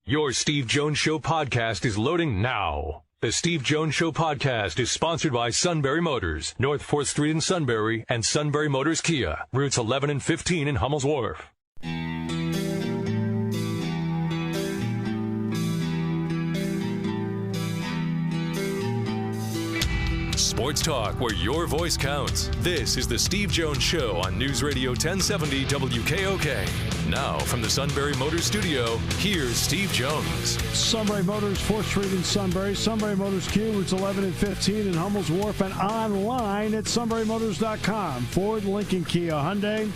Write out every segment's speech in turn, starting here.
Your Steve Jones Show podcast is loading now. The Steve Jones Show podcast is sponsored by Sunbury Motors, North 4th Street in Sunbury, and Sunbury Motors Kia, routes 11 and 15 in Hummel's Wharf. Sports talk where your voice counts. This is the Steve Jones Show on News Radio 1070 WKOK. Now from the Sunbury Motors studio, here's Steve Jones. Sunbury Motors, 4th Street in Sunbury. Sunbury Motors Kia, routes 11 and 15 in Hummel's Wharf, and online at sunburymotors.com. Ford, Lincoln, Kia, Hyundai.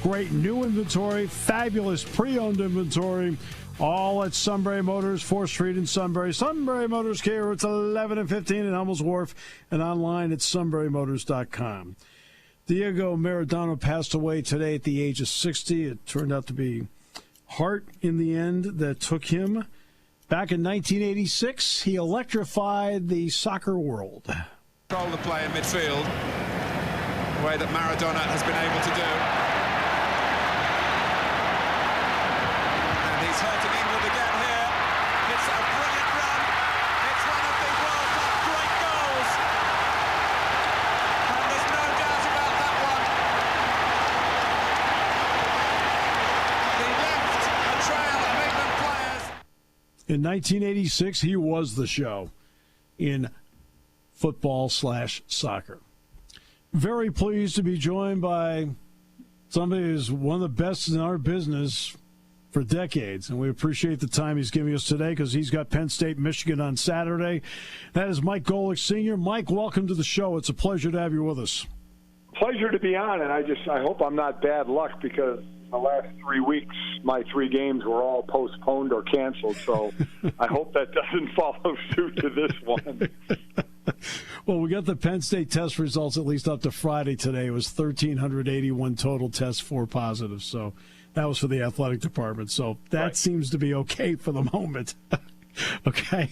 Great new inventory, fabulous pre-owned inventory. All at Sunbury Motors, 4th Street in Sunbury. Sunbury Motors Kia, routes 11 and 15 in Hummel's Wharf, and online at sunburymotors.com. Diego Maradona passed away today at the age of 60. It turned out to be heart in the end that took him. Back in 1986, he electrified the soccer world. Control the play in midfield, the way that Maradona has been able to do. He's hurting England again here. It's a brilliant run. It's one of the World Cup great goals. And there's no doubt about that one. He left a trail of England players. In 1986, he was the show in football/soccer. Very pleased to be joined by somebody who's one of the best in our business for decades, and we appreciate the time he's giving us today because he's got Penn State-Michigan on Saturday. That is Mike Golic, Sr. Mike, welcome to the show. It's a pleasure to have you with us. Pleasure to be on, and I hope I'm not bad luck because the last 3 weeks, my 3 games were all postponed or canceled, so I hope that doesn't follow suit to this one. Well, we got the Penn State test results at least up to Friday today. It was 1,381 total tests, 4 positive, so that was for the athletic department. So that right. Seems to be okay for the moment. Okay.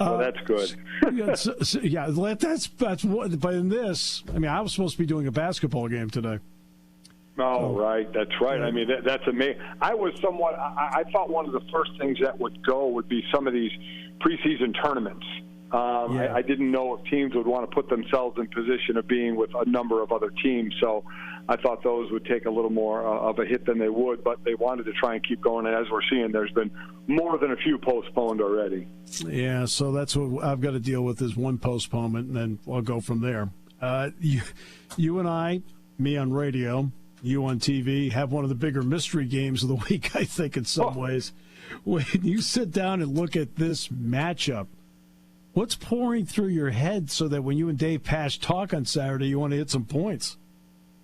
Well, that's good. That's what. But in this, I mean, I was supposed to be doing a basketball game today. Oh, right. That's right. I mean, that's amazing. I thought one of the first things that would go would be some of these preseason tournaments. I didn't know if teams would want to put themselves in position of being with a number of other teams. So I thought those would take a little more of a hit than they would, but they wanted to try and keep going. And as we're seeing, there's been more than a few postponed already. Yeah, so that's what I've got to deal with is one postponement, and then I'll go from there. You and I, me on radio, you on TV, have one of the bigger mystery games of the week, I think, in some ways. When you sit down and look at this matchup, what's pouring through your head so that when you and Dave Pasch talk on Saturday, you want to hit some points?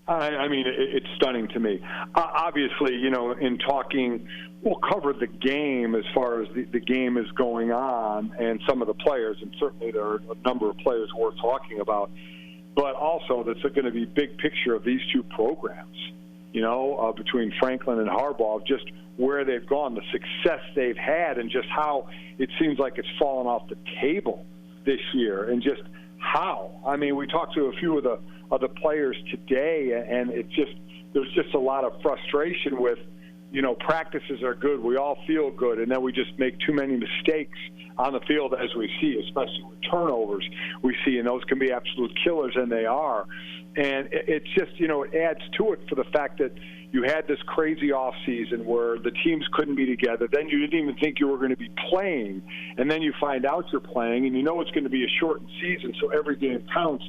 I mean, it's stunning to me. Obviously, you know, in talking, we'll cover the game as far as the game is going on and some of the players, and certainly there are a number of players worth talking about. But also, that's going to be big picture of these two programs, you know, between Franklin and Harbaugh, just where they've gone, the success they've had, and just how it seems like it's fallen off the table this year, and just how. I mean, we talked to a few of the players today, and there's just a lot of frustration with, you know, practices are good, we all feel good, and then we just make too many mistakes on the field as we see, especially with turnovers we see, and those can be absolute killers, and they are. And it's just, you know, it adds to it for the fact that you had this crazy offseason where the teams couldn't be together. Then you didn't even think you were going to be playing. And then you find out you're playing, and you know it's going to be a shortened season, so every game counts.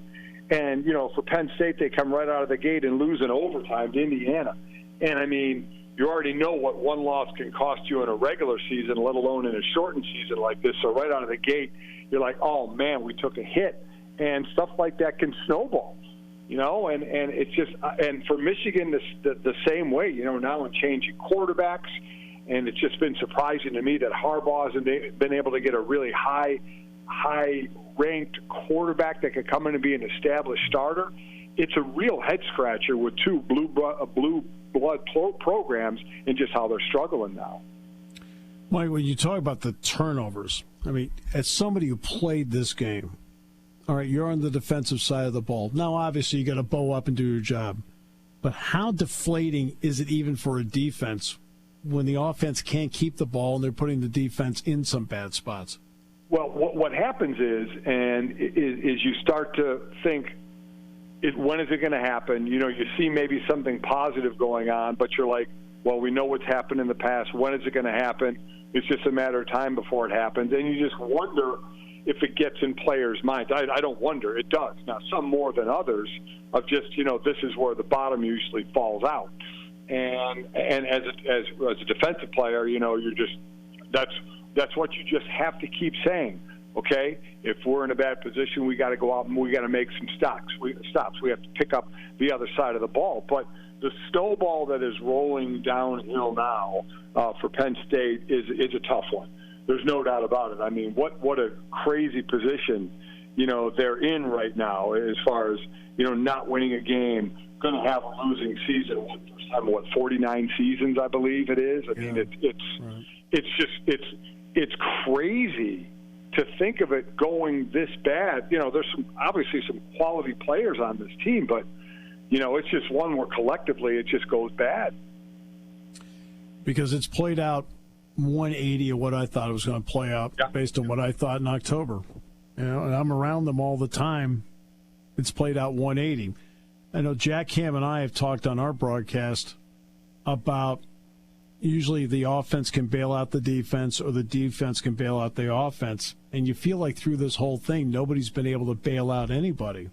And, you know, for Penn State, they come right out of the gate and lose in overtime to Indiana. And, I mean, you already know what one loss can cost you in a regular season, let alone in a shortened season like this. So right out of the gate, you're like, oh, man, we took a hit. And stuff like that can snowball. You know, and it's just, and for Michigan, the same way, you know, now in changing quarterbacks, and it's just been surprising to me that Harbaugh hasn't been able to get a really high-ranked quarterback that could come in and be an established starter. It's a real head-scratcher with two blue blood programs and just how they're struggling now. Mike, when you talk about the turnovers, I mean, as somebody who played this game, all right, you're on the defensive side of the ball. Now, obviously, you got to bow up and do your job. But how deflating is it even for a defense when the offense can't keep the ball and they're putting the defense in some bad spots? Well, what happens is you start to think, when is it going to happen? You see maybe something positive going on, but you're like, well, we know what's happened in the past. When is it going to happen? It's just a matter of time before it happens. And you just wonder if it gets in players' minds. I don't wonder. It does. Now, some more than others of just, this is where the bottom usually falls out. And as a defensive player, you're just that's what you just have to keep saying. Okay, if we're in a bad position, we got to go out and we got to make some stops. We have to pick up the other side of the ball. But the snowball that is rolling downhill now for Penn State is a tough one. There's no doubt about it. I mean, what a crazy position they're in right now as far as not winning a game, going to have a losing season. 49 seasons, I believe it is. I mean, it's crazy to think of it going this bad. There's obviously some quality players on this team, but it's just one where collectively it just goes bad. Because it's played out 180 of what I thought it was going to play out based on what I thought in October. And I'm around them all the time. It's played out 180. I know Jack Ham and I have talked on our broadcast about usually the offense can bail out the defense or the defense can bail out the offense. And you feel like through this whole thing, nobody's been able to bail out anybody.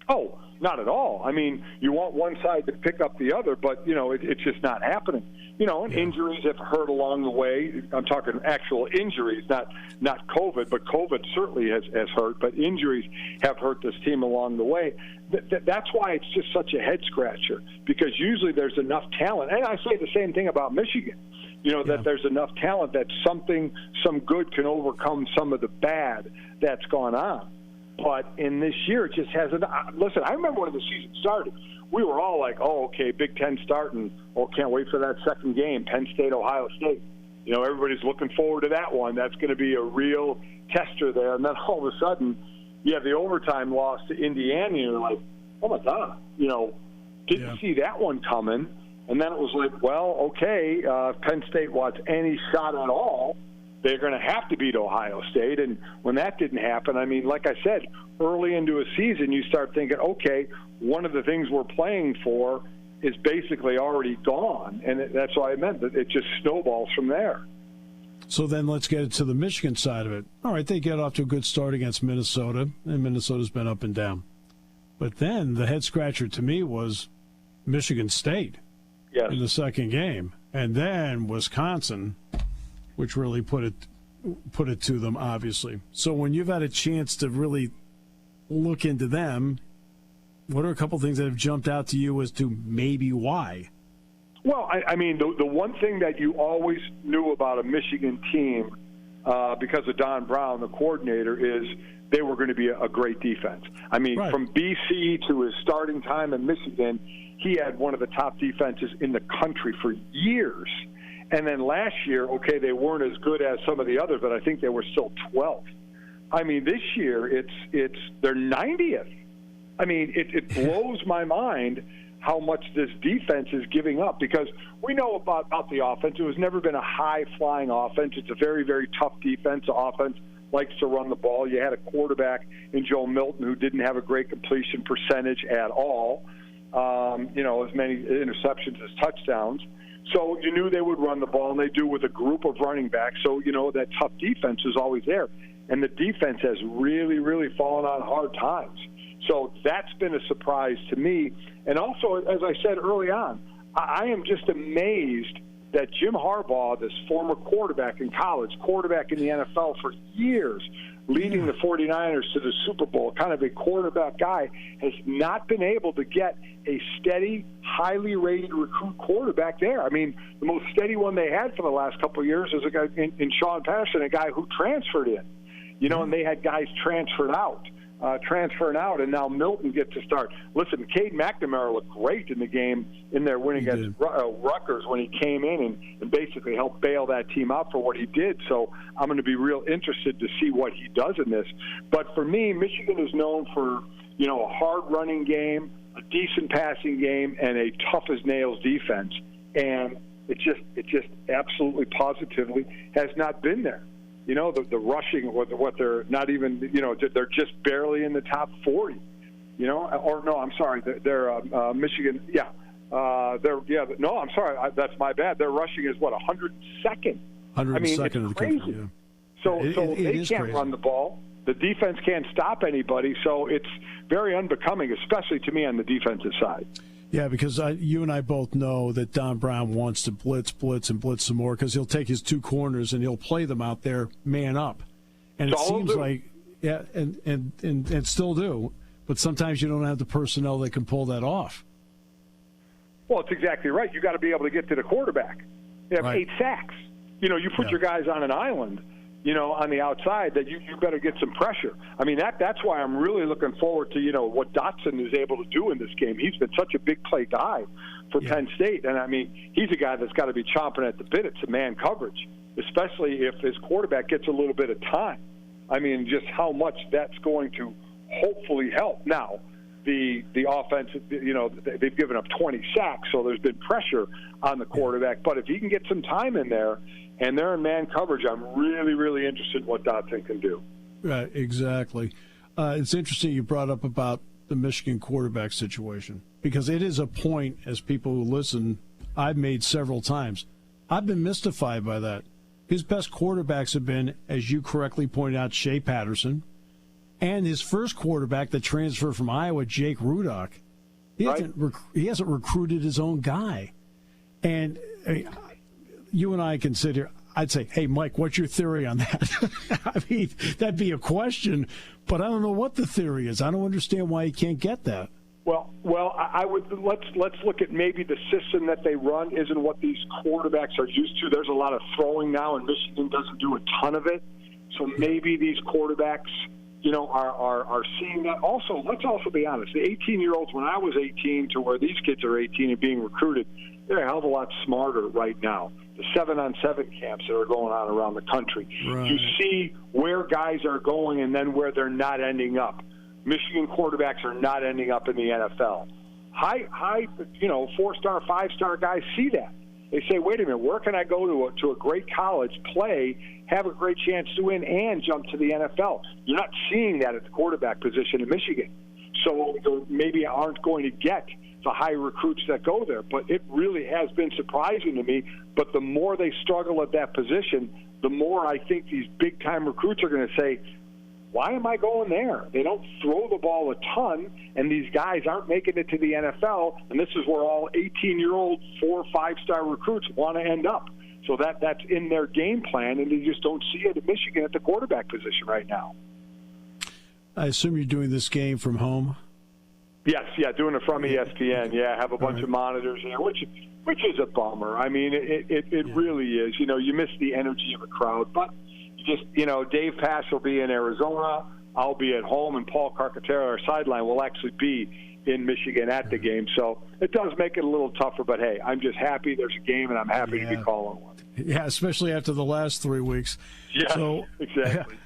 Oh, not at all. I mean, you want one side to pick up the other, but, it's just not happening. Injuries have hurt along the way. I'm talking actual injuries, not COVID, but COVID certainly has hurt. But injuries have hurt this team along the way. That's why it's just such a head-scratcher, because usually there's enough talent. And I say the same thing about Michigan, that there's enough talent that some good can overcome some of the bad that's gone on. But in this year, it just hasn't. Listen, I remember when the season started, we were all like, oh, okay, Big Ten starting. Oh, can't wait for that second game, Penn State, Ohio State. Everybody's looking forward to that one. That's going to be a real tester there. And then all of a sudden, you have the overtime loss to Indiana, and you're like, oh, my God. Didn't see that one coming. And then it was like, well, okay, if Penn State wants any shot at all, they're going to have to beat Ohio State. And when that didn't happen, I mean, like I said, early into a season, you start thinking, okay, one of the things we're playing for is basically already gone. And that's what I meant, that it just snowballs from there. So then let's get to the Michigan side of it. All right, they get off to a good start against Minnesota, and Minnesota's been up and down. But then the head-scratcher to me was Michigan State in the second game. And then Wisconsin, which really put it to them, obviously. So when you've had a chance to really look into them, what are a couple things that have jumped out to you as to maybe why? Well, I mean, the one thing that you always knew about a Michigan team, because of Don Brown, the coordinator, is they were going to be a great defense. I mean, from BC to his starting time in Michigan, he had one of the top defenses in the country for years. And then last year, okay, they weren't as good as some of the others, but I think they were still 12th. I mean, this year it's their 90th. I mean, it blows my mind how much this defense is giving up, because we know about the offense. It has never been a high-flying offense. It's a very, very tough defense. The offense likes to run the ball. You had a quarterback in Joe Milton who didn't have a great completion percentage at all, as many interceptions as touchdowns. So you knew they would run the ball, and they do with a group of running backs. So, that tough defense is always there. And the defense has really, really fallen on hard times. So that's been a surprise to me. And also, as I said early on, I am just amazed that Jim Harbaugh, this former quarterback in college, quarterback in the NFL for years, leading the 49ers to the Super Bowl, kind of a quarterback guy, has not been able to get a steady, highly rated recruit quarterback there. I mean, the most steady one they had for the last couple of years is a guy in Sean Patterson, a guy who transferred in, and they had guys transferring out, and now Milton gets to start. Listen, Cade McNamara looked great in the game in their win against Rutgers when he came in and basically helped bail that team out for what he did. So I'm going to be real interested to see what he does in this. But for me, Michigan is known for, a hard running game, a decent passing game, and a tough-as-nails defense. and it just absolutely positively has not been there. You know, the rushing, what they're not even, you know, they're just barely in the top 40. You know, or no, I'm sorry, they're Michigan. Yeah, no, I'm sorry, that's my bad. Their rushing is what, 102nd. 102nd I mean, it's of the crazy. country. Yeah. So it they is can't crazy. run the ball. The defense can't stop anybody. So it's very unbecoming, especially to me on the defensive side. Yeah, because you and I both know that Don Brown wants to blitz, and blitz some more because he'll take his two corners and he'll play them out there man up. And it seems like, yeah, and still do. But sometimes you don't have the personnel that can pull that off. Well, it's exactly right. You got to be able to get to the quarterback. You have 8 sacks. You know, you put your guys on an island, you know, on the outside, that you better get some pressure. I mean, that's why I'm really looking forward to, you know, what Dotson is able to do in this game. He's been such a big play guy for Penn State. And, I mean, he's a guy that's got to be chomping at the bit at some man coverage, especially if his quarterback gets a little bit of time. I mean, just how much that's going to hopefully help. Now, the offense, you know, they've given up 20 sacks, so there's been pressure on the quarterback. But if he can get some time in there and they're in man coverage, I'm really, really interested in what Dotson can do. Right, exactly. It's interesting you brought up about the Michigan quarterback situation because it is a point, as people who listen, I've made several times. I've been mystified by that. His best quarterbacks have been, as you correctly pointed out, Shea Patterson, and his first quarterback that transferred from Iowa, Jake Rudock. He hasn't recruited his own guy. And I mean, you and I can sit here. I'd say, hey, Mike, what's your theory on that? I mean, that'd be a question, but I don't know what the theory is. I don't understand why he can't get that. Well, I would let's look at maybe the system that they run isn't what these quarterbacks are used to. There's a lot of throwing now, and Michigan doesn't do a ton of it. So maybe these quarterbacks, you know, are seeing that. Also, let's also be honest. The 18-year-olds, when I was 18 to where these kids are 18 and being recruited, they're a hell of a lot smarter right now. The 7-on-7 camps that are going on around the country. Right. You see where guys are going and then where they're not ending up. Michigan quarterbacks are not ending up in the NFL. High, you know, 4-star, 5-star guys see that. They say, wait a minute, where can I go to a great college, play, have a great chance to win, and jump to the NFL? You're not seeing that at the quarterback position in Michigan. So maybe aren't going to get the high recruits that go there. But it really has been surprising to me. But the more they struggle at that position, the more I think these big-time recruits are going to say, why am I going there? They don't throw the ball a ton, and these guys aren't making it to the NFL, and this is where all 18-year-old 4- or 5-star recruits want to end up. So that's in their game plan, and they just don't see it at Michigan at the quarterback position right now. I assume you're doing this game from home? Yes, doing it from ESPN. Yeah, have a bunch of monitors here, which is a bummer. I mean, it really is. You know, you miss the energy of a crowd, but just, you know, Dave Pasch will be in Arizona. I'll be at home, and Paul Carcaterra, our sideline, will actually be in Michigan at the game. So it does make it a little tougher, but, hey, I'm just happy there's a game, and I'm happy to be calling one. Yeah, especially after the last 3 weeks. Yeah, exactly.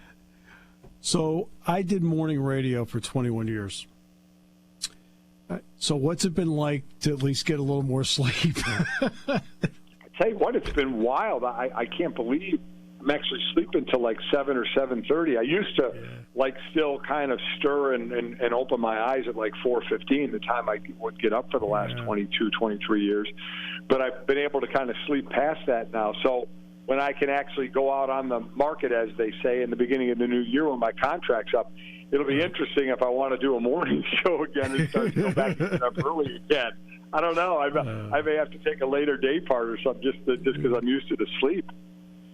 So I did morning radio for 21 years. So what's it been like to at least get a little more sleep? I tell you what, it's been wild. I can't believe I'm actually sleeping till like 7 or 7:30. I used to still kind of stir and open my eyes at like 4:15, the time I would get up for the last 22, 23 years. But I've been able to kind of sleep past that now. So when I can actually go out on the market, as they say, in the beginning of the new year when my contract's up, it'll be interesting if I want to do a morning show again and start to go back to get up early again. I don't know. I may have to take a later day part or something just because I'm used to the sleep.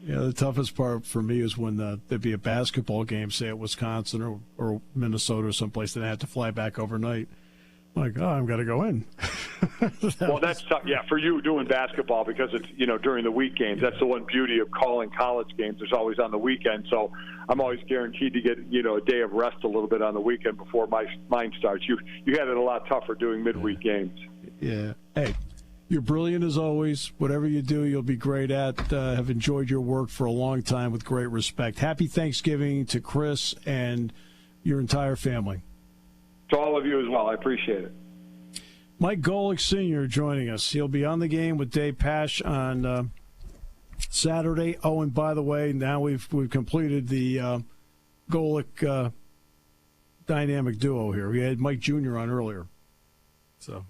Yeah, the toughest part for me is when there'd be a basketball game, say at Wisconsin or Minnesota or someplace, that I had to fly back overnight. I'm like, I'm got to go in. Well, that's tough. Yeah, for you doing basketball, because it's, you know, during the week games. That's the one beauty of calling college games. There's always on the weekend, so I'm always guaranteed to get, you know, a day of rest a little bit on the weekend before mine starts. You had it a lot tougher doing midweek games. Yeah. Hey, you're brilliant as always. Whatever you do, you'll be great at. Have enjoyed your work for a long time with great respect. Happy Thanksgiving to Chris and your entire family. To all of you as well. I appreciate it. Mike Golic Sr. joining us. He'll be on the game with Dave Pasch on Saturday. Oh, and by the way, now we've completed the Golic dynamic duo here. We had Mike Jr. on earlier. So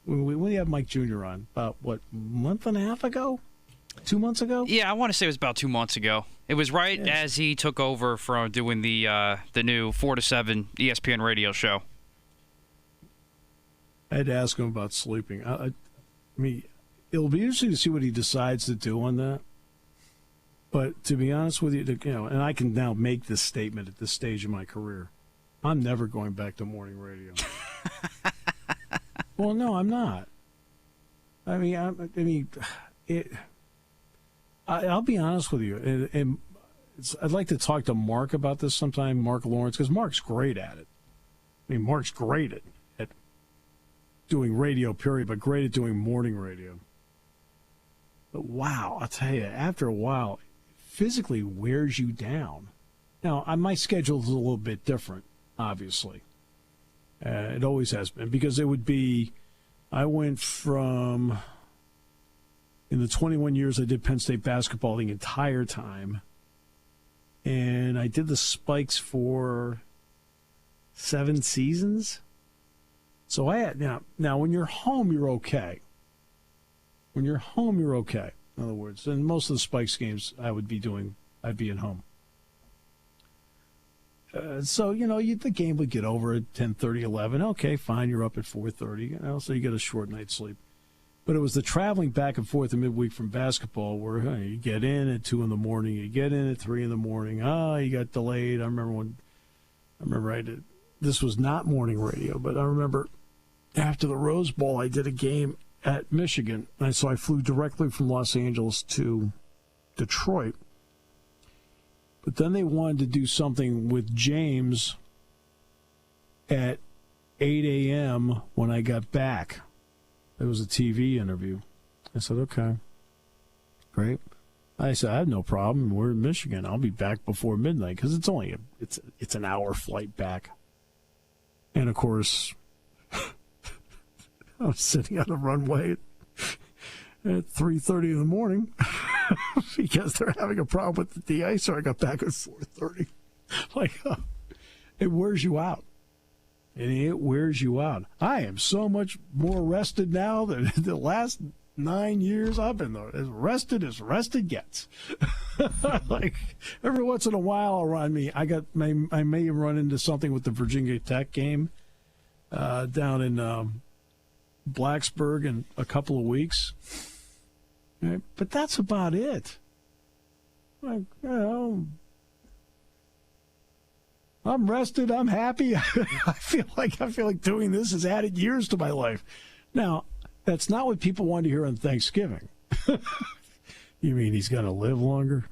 when we had Mike Jr. on, about, what, month and a half ago? 2 months ago? Yeah, I want to say it was about 2 months ago. It was right as he took over from doing the new 4 to 7 ESPN radio show. I had to ask him about sleeping. I mean, it'll be interesting to see what he decides to do on that. But to be honest with you, and I can now make this statement at this stage of my career, I'm never going back to morning radio. Well, no, I'm not. I mean, I'll be honest with you, and I'd like to talk to Mark about this sometime, Mark Lawrence, because Mark's great at it. I mean, Mark's great at doing radio, period, but great at doing morning radio. But wow, I'll tell you, after a while, it physically wears you down. Now, my schedule is a little bit different, obviously. It always has been, because it would be, I went from, in the 21 years I did Penn State basketball the entire time, and I did the Spikes for 7 seasons. So I had, now when you're home, you're okay. When you're home, you're okay. In other words, and most of the Spikes games I'd be at home. So, the game would get over at 10:30, 11. Okay, fine, you're up at 4:30. So you get a short night's sleep. But it was the traveling back and forth in midweek from basketball where you get in at 2 in the morning, you get in at 3 in the morning. You got delayed. I remember I did. This was not morning radio, but I remember after the Rose Bowl, I did a game at Michigan. And so I flew directly from Los Angeles to Detroit. But then they wanted to do something with James at 8 a.m. when I got back. It was a TV interview. I said, okay, great. I said, I have no problem. We're in Michigan. I'll be back before midnight because it's only it's an hour flight back. And, of course, I was sitting on the runway at 3:30 in the morning because they're having a problem with the de-icer. I got back at 4:30. It wears you out. And it wears you out. I am so much more rested now than the last 9 years I've been there. As rested gets. Every once in a while around me, I may run into something with the Virginia Tech game down in Blacksburg in a couple of weeks. Right? But that's about it. I'm rested. I'm happy. I feel like doing this has added years to my life. Now, that's not what people want to hear on Thanksgiving. You mean he's going to live longer?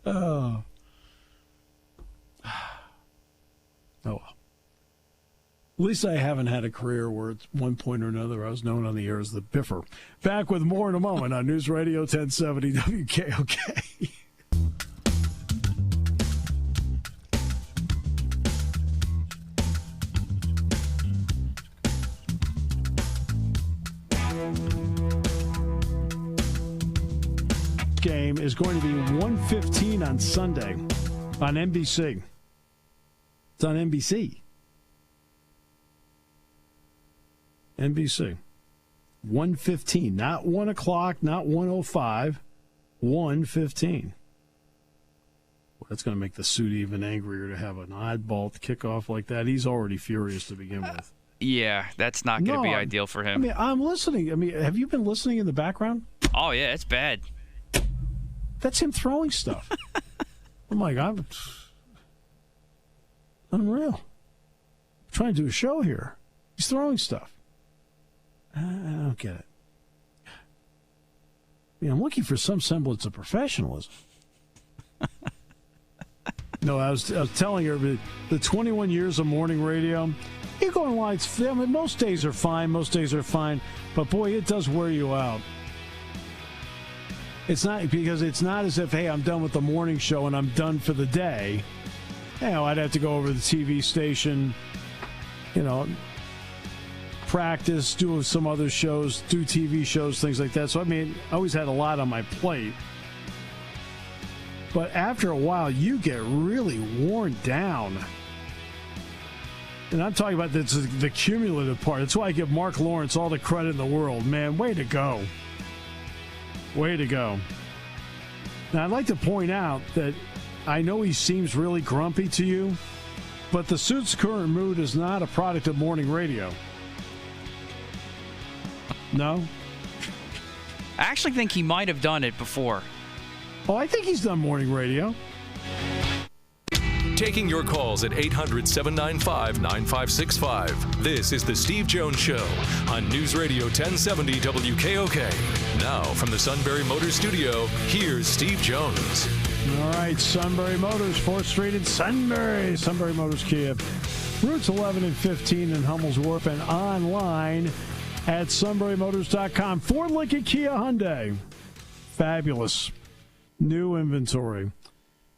Oh. Well. At least I haven't had a career where at one point or another I was known on the air as the Biffer. Back with more in a moment on News Radio 1070 WKOK. Game is going to be 1:15 on Sunday on NBC. It's on NBC. NBC. 1:15, not 1 o'clock, not 1:05, 1:15. Well, that's going to make the suit even angrier to have an oddball kickoff like that. He's already furious to begin with. Yeah, that's not going to be ideal for him. I'm listening. Have you been listening in the background? Oh, yeah, it's bad. That's him throwing stuff. I'm like, I'm unreal. I'm trying to do a show here. He's throwing stuff. I don't get it. I'm looking for some semblance of professionalism. No, I was telling her the 21 years of morning radio, you go on lines. Most days are fine. But boy, it does wear you out. It's not as if, hey, I'm done with the morning show and I'm done for the day. I'd have to go over to the TV station, practice, do some other shows, do TV shows, things like that. So, I always had a lot on my plate. But after a while, you get really worn down. And I'm talking about the cumulative part. That's why I give Mark Lawrence all the credit in the world. Man, way to go. Way to go. Now, I'd like to point out that I know he seems really grumpy to you, but the suit's current mood is not a product of morning radio. No? I actually think he might have done it before. Oh, I think he's done morning radio. Taking your calls at 800-795-9565. This is the Steve Jones Show on News Radio 1070 WKOK. Now, from the Sunbury Motors Studio, here's Steve Jones. All right, Sunbury Motors, 4th Street in Sunbury. Sunbury Motors Kia. Routes 11 and 15 in Hummel's Wharf, and online at sunburymotors.com. Ford, Lincoln, Kia, Hyundai. Fabulous new inventory.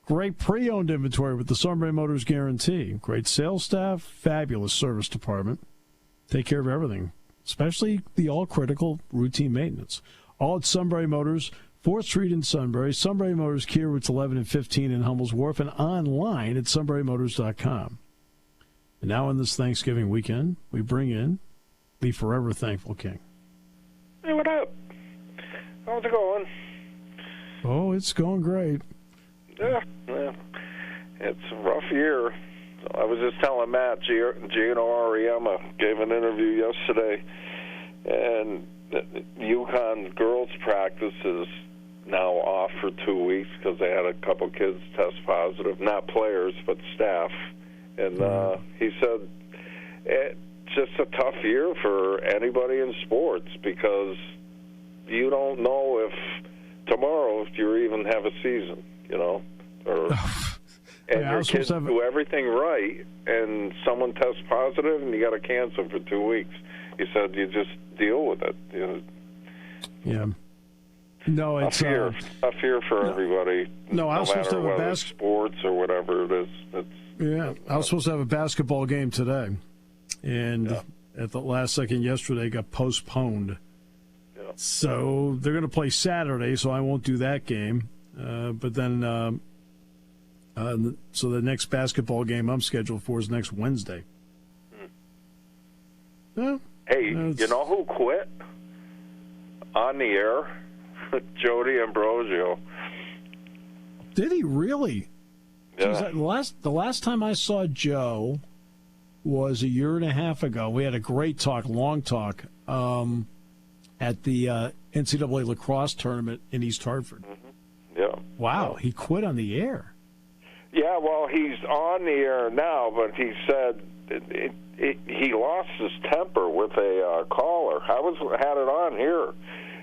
Great pre-owned inventory with the Sunbury Motors guarantee. Great sales staff, fabulous service department. Take care of everything, especially the all-critical routine maintenance. All at Sunbury Motors, 4th Street in Sunbury. Sunbury Motors, Kia, routes 11 and 15 in Hummel's Wharf, and online at sunburymotors.com. And now on this Thanksgiving weekend, we bring in the forever thankful King. Hey, what up? How's it going? Oh, it's going great. Yeah, it's a rough year. I was just telling Matt, Gino Ariema gave an interview yesterday, and UConn girls practice is now off for 2 weeks because they had a couple kids test positive, not players, but staff. And he said it's just a tough year for anybody in sports because you don't know if tomorrow if you even have a season. And your kids do everything right, and someone tests positive, and you got to cancel for 2 weeks. He said you just deal with it. Yeah. No, it's a fear for everybody. No, I was supposed to have a sports or whatever it is. I was supposed to have a basketball game today, and at the last second yesterday, got postponed. Yeah. So they're going to play Saturday, so I won't do that game. But then, so the next basketball game I'm scheduled for is next Wednesday. Yeah, hey, you know who quit on the air? Jody Ambrosio. Did he really? Yeah. Geez, the last time I saw Joe was a year and a half ago. We had a great talk, long talk, at the NCAA lacrosse tournament in East Hartford. Mm-hmm. Yeah. Wow, he quit on the air. Yeah, well, he's on the air now, but he said he lost his temper with a caller. I had it on here,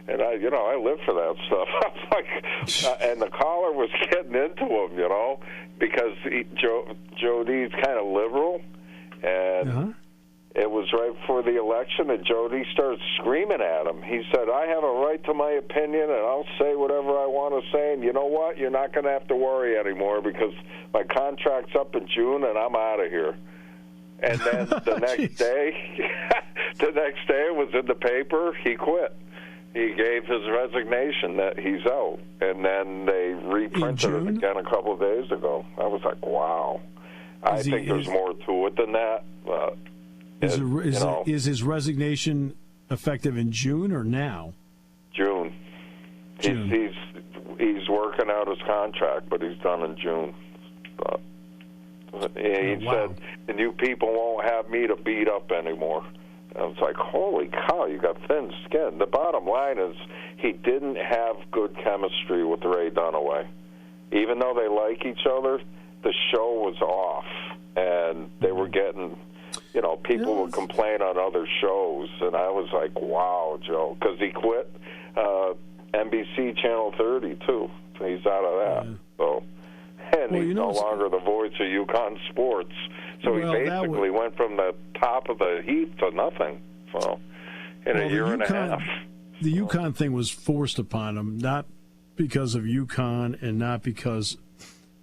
and I live for that stuff. I was like, and the caller was getting into him, because Jody's kind of liberal, and it was right before the election, and Jody started screaming at him. He said, I have a right to my opinion, and I'll say whatever I want to say, and you know what? You're not going to have to worry anymore because my contract's up in June, and I'm out of here. And then the next day, it was in the paper, he quit. He gave his resignation that he's out, and then they reprinted it again a couple of days ago. I was like, wow. I think there's more to it than that. Is his resignation effective in June or now? June. He's working out his contract, but he's done in June. He said, and you people won't have me to beat up anymore. I was like, holy cow, you got thin skin. The bottom line is he didn't have good chemistry with Ray Dunaway. Even though they like each other, the show was off, and they were getting... people would complain on other shows, and I was like, wow, Joe, because he quit NBC Channel 30, too. So he's out of that. And he's no longer the voice of UConn sports. So he basically went from the top of the heap to nothing. So in a year and a half. The UConn thing was forced upon him, not because of UConn and not because...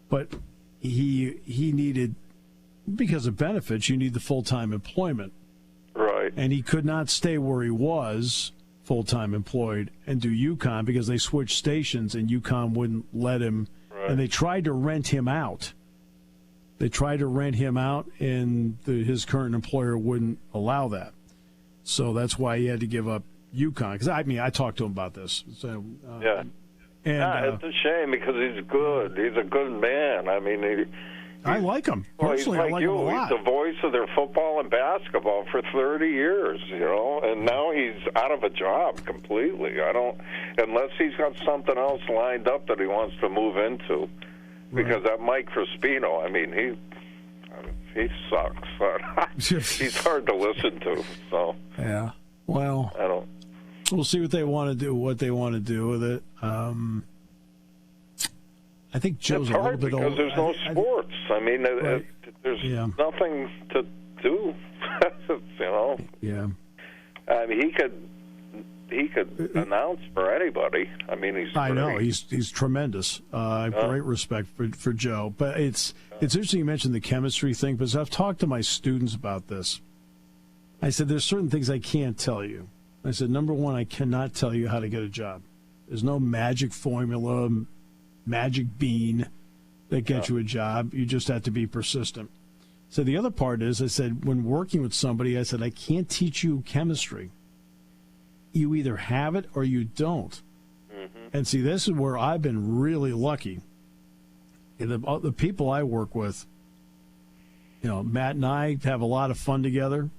But he needed, because of benefits, you need the full-time employment. Right. And he could not stay where he was full-time employed and do UConn because they switched stations and UConn wouldn't let him. Right. And they tried to rent him out. And his current employer wouldn't allow that. So that's why he had to give up UConn. Because, I talked to him about this. So, yeah. And it's a shame because he's good. He's a good man. I mean, I like him. Personally, he's like I like him a lot. He's the voice of their football and basketball for 30 years, and now he's out of a job completely. Unless he's got something else lined up that he wants to move into. Because that Mike Crispino, I mean, he sucks. He's hard to listen to. So yeah, well, we'll see what they want to do. What they want to do with it. I think Joe's a little bit older. Because there's no sports. There's nothing to do. Yeah. I mean, he could announce for anybody. I mean, I know he's tremendous. I have great respect for Joe. But it's interesting you mentioned the chemistry thing because I've talked to my students about this. I said there's certain things I can't tell you. I said number one, I cannot tell you how to get a job. There's no magic formula, magic bean that gets you a job. You just have to be persistent. So the other part is, I said when working with somebody, I said I can't teach you chemistry. You either have it or you don't. Mm-hmm. And see, this is where I've been really lucky. The people I work with, Matt and I have a lot of fun together.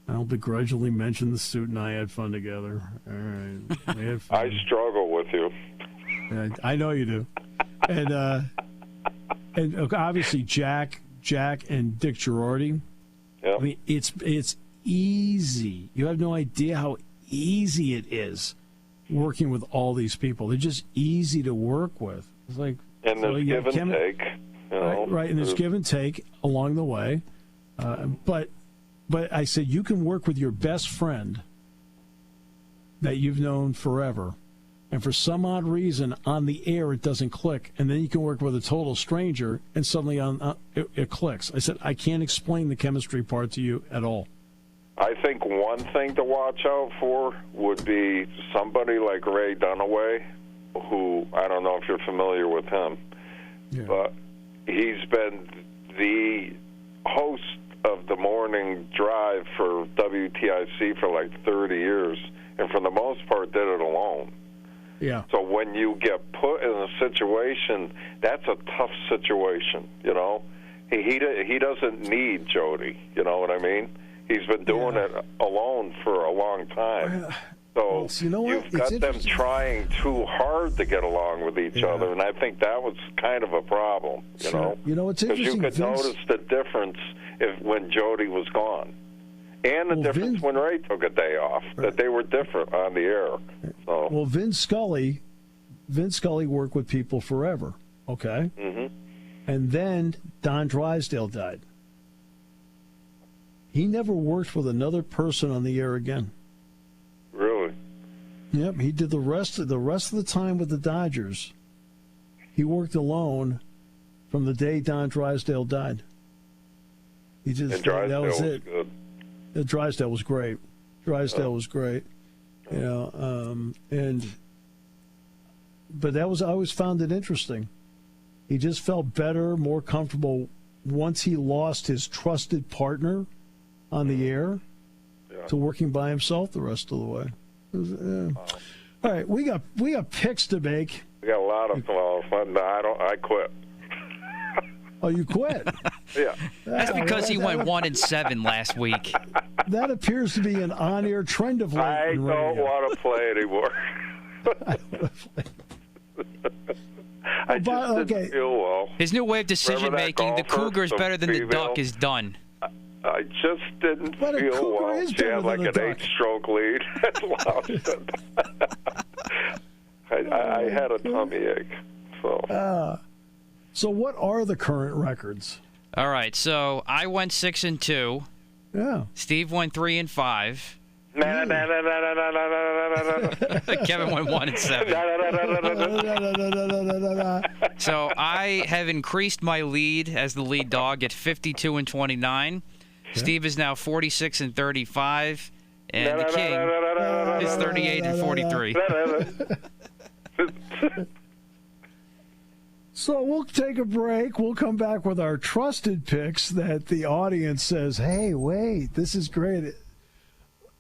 I'll begrudgingly mention the suit and I had fun together. All right. We had fun. I struggle with you. I know you do. And obviously Jack and Dick Girardi. Yep. I mean, it's easy. You have no idea how easy it is working with all these people. They're just easy to work with. It's like, and there's give and take. Right, and there's give and take along the way. But I said you can work with your best friend that you've known forever, and for some odd reason on the air it doesn't click, and then you can work with a total stranger and suddenly it clicks. I said I can't explain the chemistry part to you at all. I think one thing to watch out for would be somebody like Ray Dunaway, who I don't know if you're familiar with him, but he's been the host of the morning drive for WTIC for like 30 years, and for the most part did it alone. Yeah. So when you get put in a situation, that's a tough situation, He doesn't need Jody, you know what I mean? He's been doing it alone for a long time. So you've got them trying too hard to get along with each other, and I think that was kind of a problem, you know? It's interesting. Because you could notice the difference when Jody was gone. And the difference when Ray took a day off, that they were different on the air. So. Well, Vin Scully worked with people forever, okay? Mm-hmm. And then Don Drysdale died. He never worked with another person on the air again. Really? Yep, he did the rest of the time with the Dodgers. He worked alone from the day Don Drysdale died. He just that was it. Good. Drysdale was great. Was great. But I always found it interesting. He just felt better, more comfortable once he lost his trusted partner on the air to working by himself the rest of the way. All right, we got picks to make. We got a lot of fun. I quit. Oh, you quit? Yeah. That's because he went 1-7 last week. That appears to be an on-air trend of late. I don't want to play anymore. I just didn't feel well. His new way of decision-making, the Cougar's better than the Duck, is done. I just didn't feel well. She had like an 8-stroke lead and lost it. I had a tummy ache. So what are the current records? All right, so I went 6-2. Yeah. Steve went 3-5. Kevin went 1-7. So I have increased my lead as the lead dog at 52-29. Steve is now 46-35, and the king is 38-43. So we'll take a break. We'll come back with our trusted picks that the audience says, hey, wait, this is great.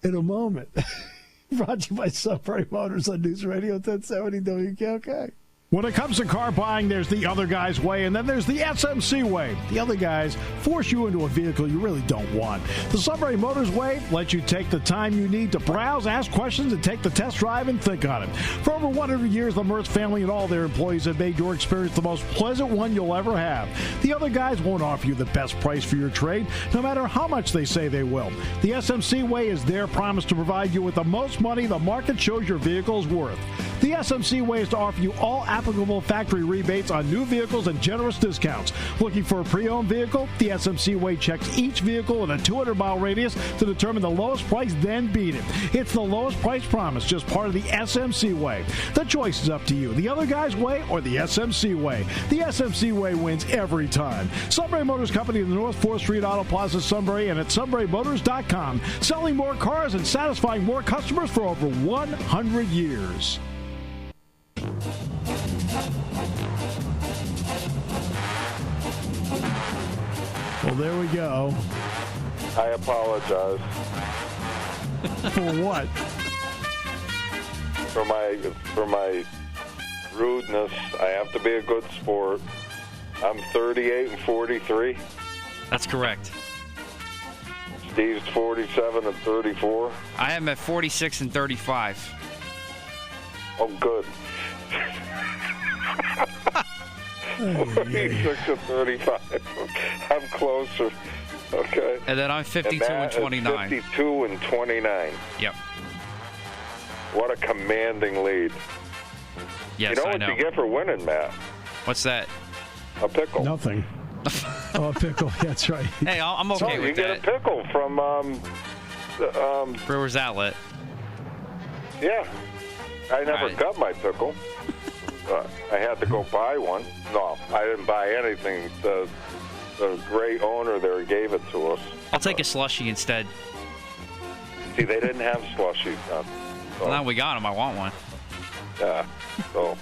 In a moment. Brought to you by Sunbury Motors on News Radio 1070 WKOK. When it comes to car buying, there's the other guy's way, and then there's the SMC way. The other guys force you into a vehicle you really don't want. The Sunbury Motors way lets you take the time you need to browse, ask questions, and take the test drive and think on it. For over 100 years, the Mertz family and all their employees have made your experience the most pleasant one you'll ever have. The other guys won't offer you the best price for your trade, no matter how much they say they will. The SMC way is their promise to provide you with the most money the market shows your vehicle is worth. The SMC way is to offer you all applicable factory rebates on new vehicles and generous discounts. Looking for a pre-owned vehicle? The SMC way checks each vehicle in a 200-mile radius to determine the lowest price, then beat it. It's the lowest price promise, just part of the SMC way. The choice is up to you. The other guy's way or the SMC way. The SMC way wins every time. Sunbury Motors Company in the North 4th Street Auto Plaza, Sunbury, and at sunburymotors.com. Selling more cars and satisfying more customers for over 100 years. Well, there we go. I apologize. For what? For my rudeness. I have to be a good sport. I'm 38-43. That's correct. Steve's 47-34. I am at 46-35. Oh, good. 46-35. I'm closer. Okay. And then I'm 52-29. 52-29. Yep. What a commanding lead. Yes, you know I what know. you get for winning, Matt? What's that? A pickle. Nothing. Oh, a pickle. That's right. Hey, I'm okay with that. You get a pickle from Brewers Outlet. Yeah. I never Right. got my pickle. I had to go buy one. No, I didn't buy anything. The great owner there gave it to us. I'll take a slushie instead. See, they didn't have slushies then. So, Well, now we got them. I want one. yeah. So,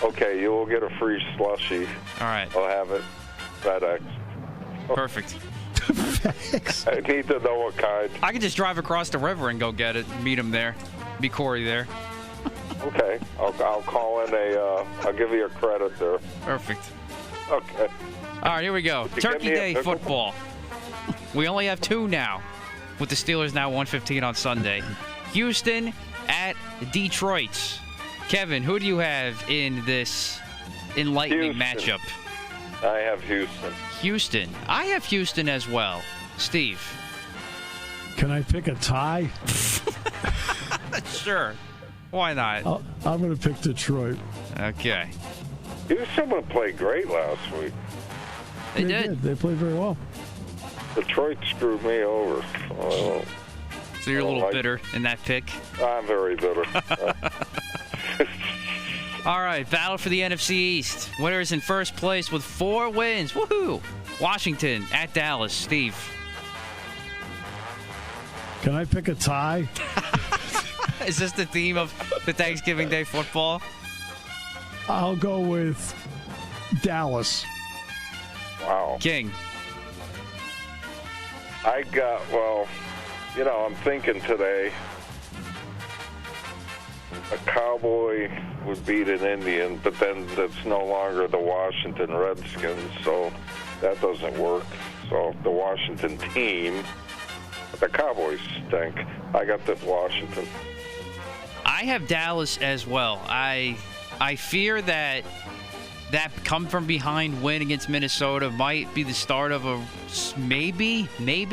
okay, you will get a free slushie. All right. I'll have it. FedEx. Perfect. I need to know what kind. I could just drive across the river and go get it. Meet him there. Be Corey there. Okay, I'll call in I'll give you a credit there. Perfect. Okay. All right, here we go. Did you Turkey get me a Day pickle? football. We only have two now, with the Steelers now 1:15 on Sunday. Houston at Detroit. Kevin, who do you have in this enlightening Houston. matchup? I have Houston. Houston. I have Houston as well. Steve. Can I pick a tie? Sure. Why not? I'm going to pick Detroit. Okay. Houston played great last week. They did. They played very well. Detroit screwed me over. Oh, So you're a I don't little like- bitter in that pick. I'm very bitter. All right, battle for the NFC East. Winners in first place with 4 wins. Woohoo! Washington at Dallas. Steve. Can I pick a tie? Is this the theme of the Thanksgiving Day football? I'll go with Dallas. Wow. King. I'm thinking today a Cowboy would beat an Indian, but then that's no longer the Washington Redskins, so that doesn't work. So the Washington team, the Cowboys stink. I got the Washington. I have Dallas as well. I fear that come from behind win against Minnesota might be the start of a maybe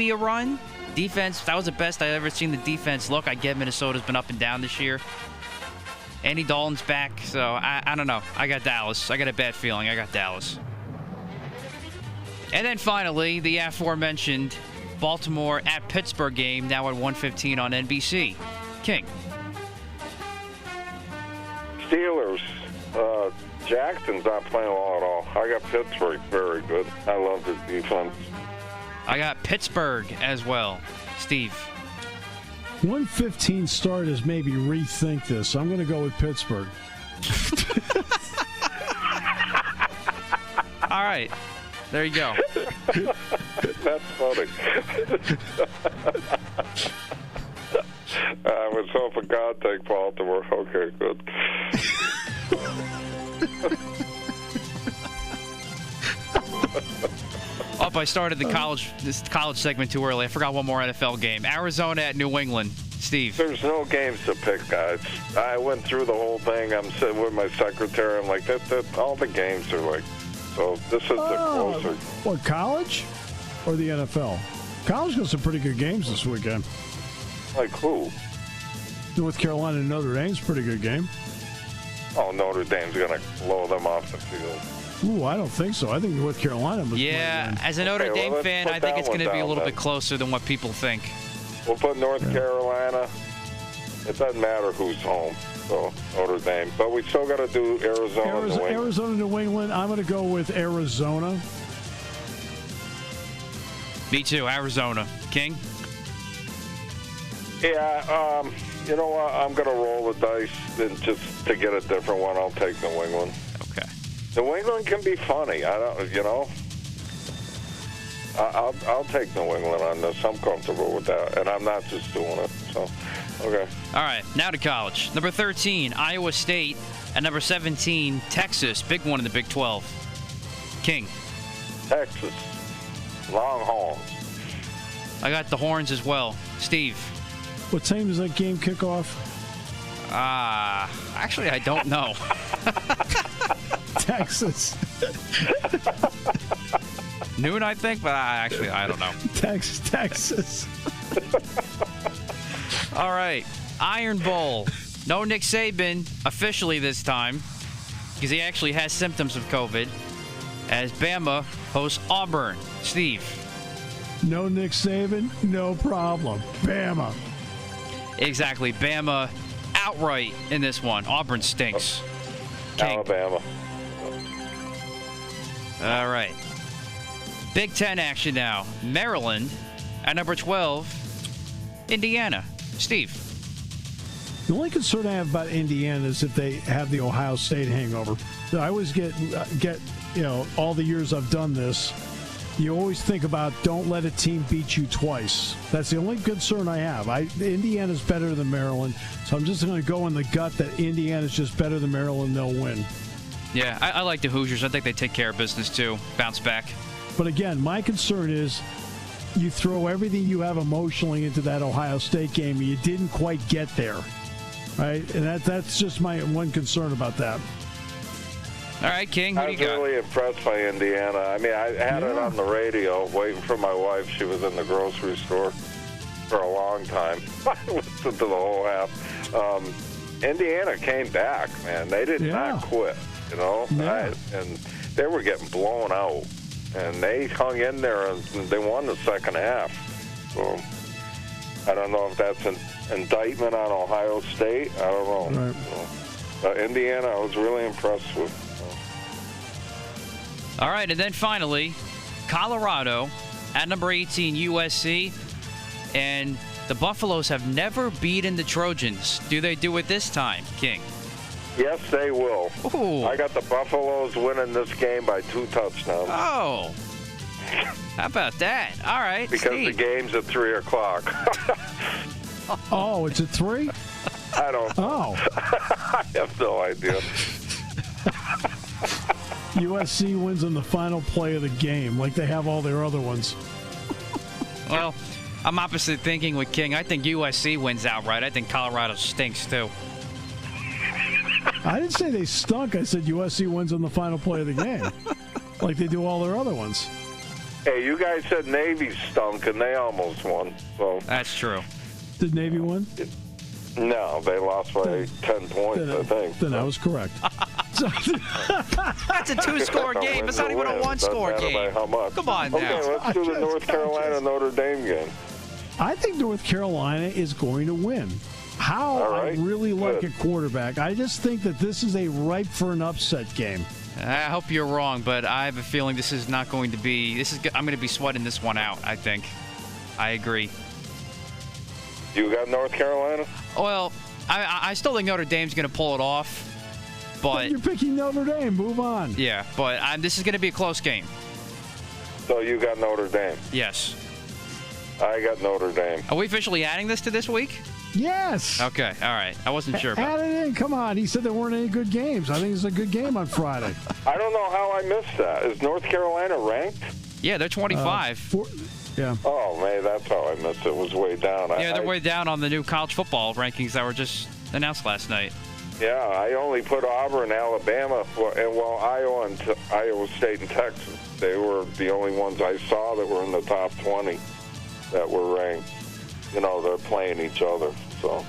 a run. Defense, that was the best I've ever seen the defense look. I get Minnesota's been up and down this year. Andy Dalton's back, so I don't know. I got Dallas. I got a bad feeling. I got Dallas. And then finally, the aforementioned Baltimore at Pittsburgh game now at 1:15 on NBC. King. Steelers. Jackson's not playing well at all. I got Pittsburgh very good. I love the defense. I got Pittsburgh as well. Steve. 1:15 start is maybe rethink this. I'm going to go with Pittsburgh. All right. There you go. That's funny. I was hoping God take Baltimore. Okay, good. I started this college segment too early. I forgot one more NFL game. Arizona at New England. Steve. There's no games to pick, guys. I went through the whole thing. I'm sitting with my secretary. I'm like, that all the games are like, so this is the closer. What, college or the NFL? College got some pretty good games this weekend. Like who? North Carolina and Notre Dame's a pretty good game. Oh, Notre Dame's going to blow them off the field. Ooh, I don't think so. I think North Carolina was as a Notre Dame fan, I think it's going to be a little bit closer than what people think. We'll put North Carolina. It doesn't matter who's home, so Notre Dame. But we still got to do Arizona, New England. Arizona, New England. I'm going to go with Arizona. Me too, Arizona. King? Yeah, you know what? I'm going to roll the dice and just to get a different one. I'll take New England. Okay. New England can be funny. I'll take New England on this. I'm comfortable with that, and I'm not just doing it. So, okay. All right, now to college. Number 13, Iowa State, and number 17, Texas. Big one in the Big 12. King. Texas. Longhorns. I got the Horns as well. Steve. What time does that game kick off? Actually, I don't know. Texas. Noon, I think, but I don't know. Texas. All right. Iron Bowl. No Nick Saban officially this time because he actually has symptoms of COVID as Bama hosts Auburn. Steve. No Nick Saban, no problem. Bama. Exactly. Bama outright in this one. Auburn stinks. King. Alabama. All right. Big Ten action now. Maryland at number 12. Indiana. Steve. The only concern I have about Indiana is if they have the Ohio State hangover. I always get all the years I've done this, you always think about don't let a team beat you twice. That's the only concern I have. Indiana's better than Maryland, so I'm just going to go in the gut that Indiana's just better than Maryland. They'll win. Yeah, I like the Hoosiers. I think they take care of business too. Bounce back. But again, my concern is you throw everything you have emotionally into that Ohio State game, and you didn't quite get there, right? And that's just my one concern about that. All right, King, who do you got? I was really impressed by Indiana. I mean, I had it on the radio waiting for my wife. She was in the grocery store for a long time. I listened to the whole half. Indiana came back, man. They did not quit, and they were getting blown out. And they hung in there, and they won the second half. So I don't know if that's an indictment on Ohio State. I don't know. Right. Indiana, I was really impressed with. All right, and then finally, Colorado at number 18, USC. And the Buffaloes have never beaten the Trojans. Do they do it this time, King? Yes, they will. Ooh. I got the Buffaloes winning this game by 2 touchdowns. Oh. How about that? All right, because Steve. the game's at 3 o'clock. Oh, it's at 3? I don't know. Oh. I have no idea. USC wins on the final play of the game, like they have all their other ones. Well, I'm opposite thinking with King. I think USC wins outright. I think Colorado stinks, too. I didn't say they stunk. I said USC wins on the final play of the game, like they do all their other ones. Hey, you guys said Navy stunk, and they almost won. So that's true. Did Navy win? No, they lost by 10 points, I think. Then I was correct. That's a two-score game. It's not even a one-score game. How much. Come on now. Okay, let's do the North Carolina-Notre Dame game. I think North Carolina is going to win. How I really like a quarterback. I just think that this is a ripe for an upset game. I hope you're wrong, but I have a feeling this is not going to be. I'm going to be sweating this one out. I think. I agree. You got North Carolina? Well, I still think Notre Dame's going to pull it off, but you're picking Notre Dame. Move on. Yeah, but this is going to be a close game. So you got Notre Dame? Yes. I got Notre Dame. Are we officially adding this to this week? Yes. Okay. All right. I wasn't sure about it. Add it in. Come on. He said there weren't any good games. I think it's a good game on Friday. I don't know how I missed that. Is North Carolina ranked? Yeah, they're 25. Yeah. Oh, man, that's how I missed it. It was way down. Yeah, they're way down on the new college football rankings that were just announced last night. Yeah, I only put Auburn, Alabama, and Iowa State and Texas. They were the only ones I saw that were in the top 20 that were ranked. You know, they're playing each other. So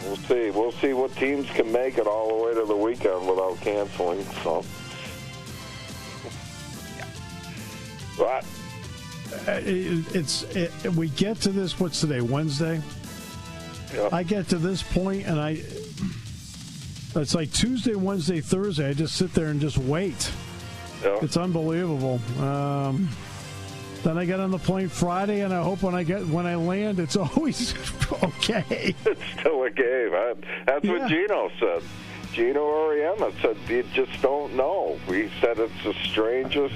we'll see. We'll see what teams can make it all the way to the weekend without canceling. So, but we get to this. What's today? Wednesday. Yeah. I get to this point, and it's like Tuesday, Wednesday, Thursday. I just sit there and just wait. Yeah. It's unbelievable. Then I get on the plane Friday, and I hope when I land, it's always okay. It's still a game. That's what Gino said. Gino Auriemma said, you just don't know. He said it's the strangest,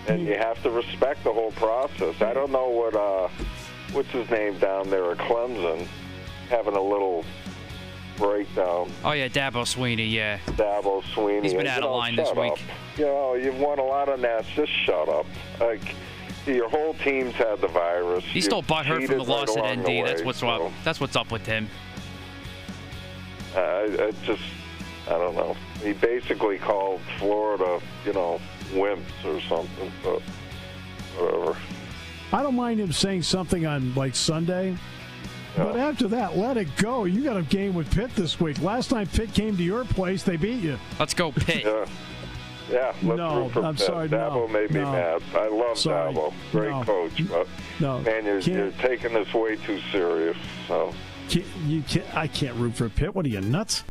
and you have to respect the whole process. I don't know what's his name down there at Clemson, having a little breakdown. Oh, yeah, Dabo Sweeney, yeah. Dabo Sweeney. He's been out of line this week. You know, you've won a lot of nats. Just shut up. Like, your whole team's had the virus. He's still butthurt from the loss at ND. That's what's up. That's what's up with him. I don't know. He basically called Florida, wimps or something, but whatever. I don't mind him saying something on, like, Sunday. Yeah. But after that, let it go. You got a game with Pitt this week. Last time Pitt came to your place, they beat you. Let's go, Pitt. Yeah, let's root for I'm Pitt. sorry. Dabo made me mad. I love Dabo. Great coach. But, man, you're taking this way too serious. So I can't root for Pitt. What are you, nuts?